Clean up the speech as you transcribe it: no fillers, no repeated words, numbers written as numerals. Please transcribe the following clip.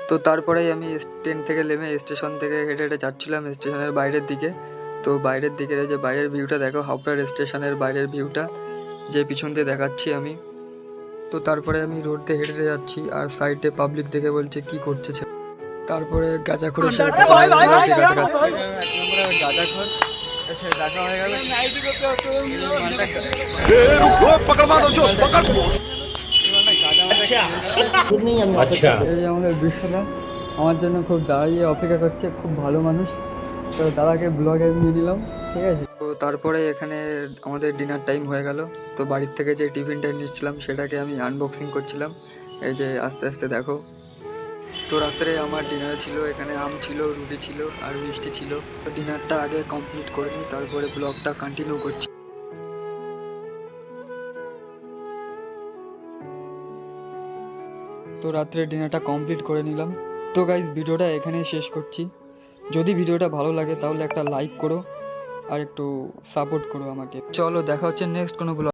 তো তারপরেই আমি ট্রেন থেকে নেমে স্টেশন থেকে হেঁটে হেঁটে যাচ্ছিলাম স্টেশনের বাইরের দিকে। তো বাইরের দিকের যে বাইরের ভিউটা দেখো, হাওড়ার স্টেশনের বাইরের ভিউটা যে পিছন দিয়ে দেখাচ্ছি আমি। তো তারপরে আমি রোড দিয়ে হেঁটে হেঁটে যাচ্ছি, আর সাইডে পাবলিক দেখে বলছে কি করছে ছেলে। তারপরে গাঁজাখোরের সাথে গাঁজাখোর সে দেখা হয়ে গেল। আচ্ছা, এই যে আমাদের বিশ্বদা আমার জন্য খুব দাঁড়িয়ে অপেক্ষা করছে, খুব ভালো মানুষ। তো দাদাকে ব্লগে নিয়ে নিলাম, ঠিক আছে। তো তারপরে এখানে আমাদের ডিনার টাইম হয়ে গেল। তো বাড়ির থেকে যে টিফিনটা নিচ্ছিলাম সেটাকে আমি আনবক্সিং করছিলাম, এই যে আস্তে আস্তে দেখো। তো রাত্রে আমার ডিনার ছিল, এখানে আম ছিল, রুটি ছিল আর মিষ্টি ছিল। তো ডিনারটা আগে কমপ্লিট করে নিই, তারপরে ব্লগটা কন্টিনিউ করছি। তো রাত্রে ডিনারটা কমপ্লিট করে নিলাম। তো গাইজ ভিডিওটা এখানেই শেষ করছি। যদি ভিডিওটা ভালো লাগে তাহলে একটা লাইক করো আর একটু সাপোর্ট করো আমাকে। চলো দেখা হচ্ছে নেক্সট কোনো ব্লগ।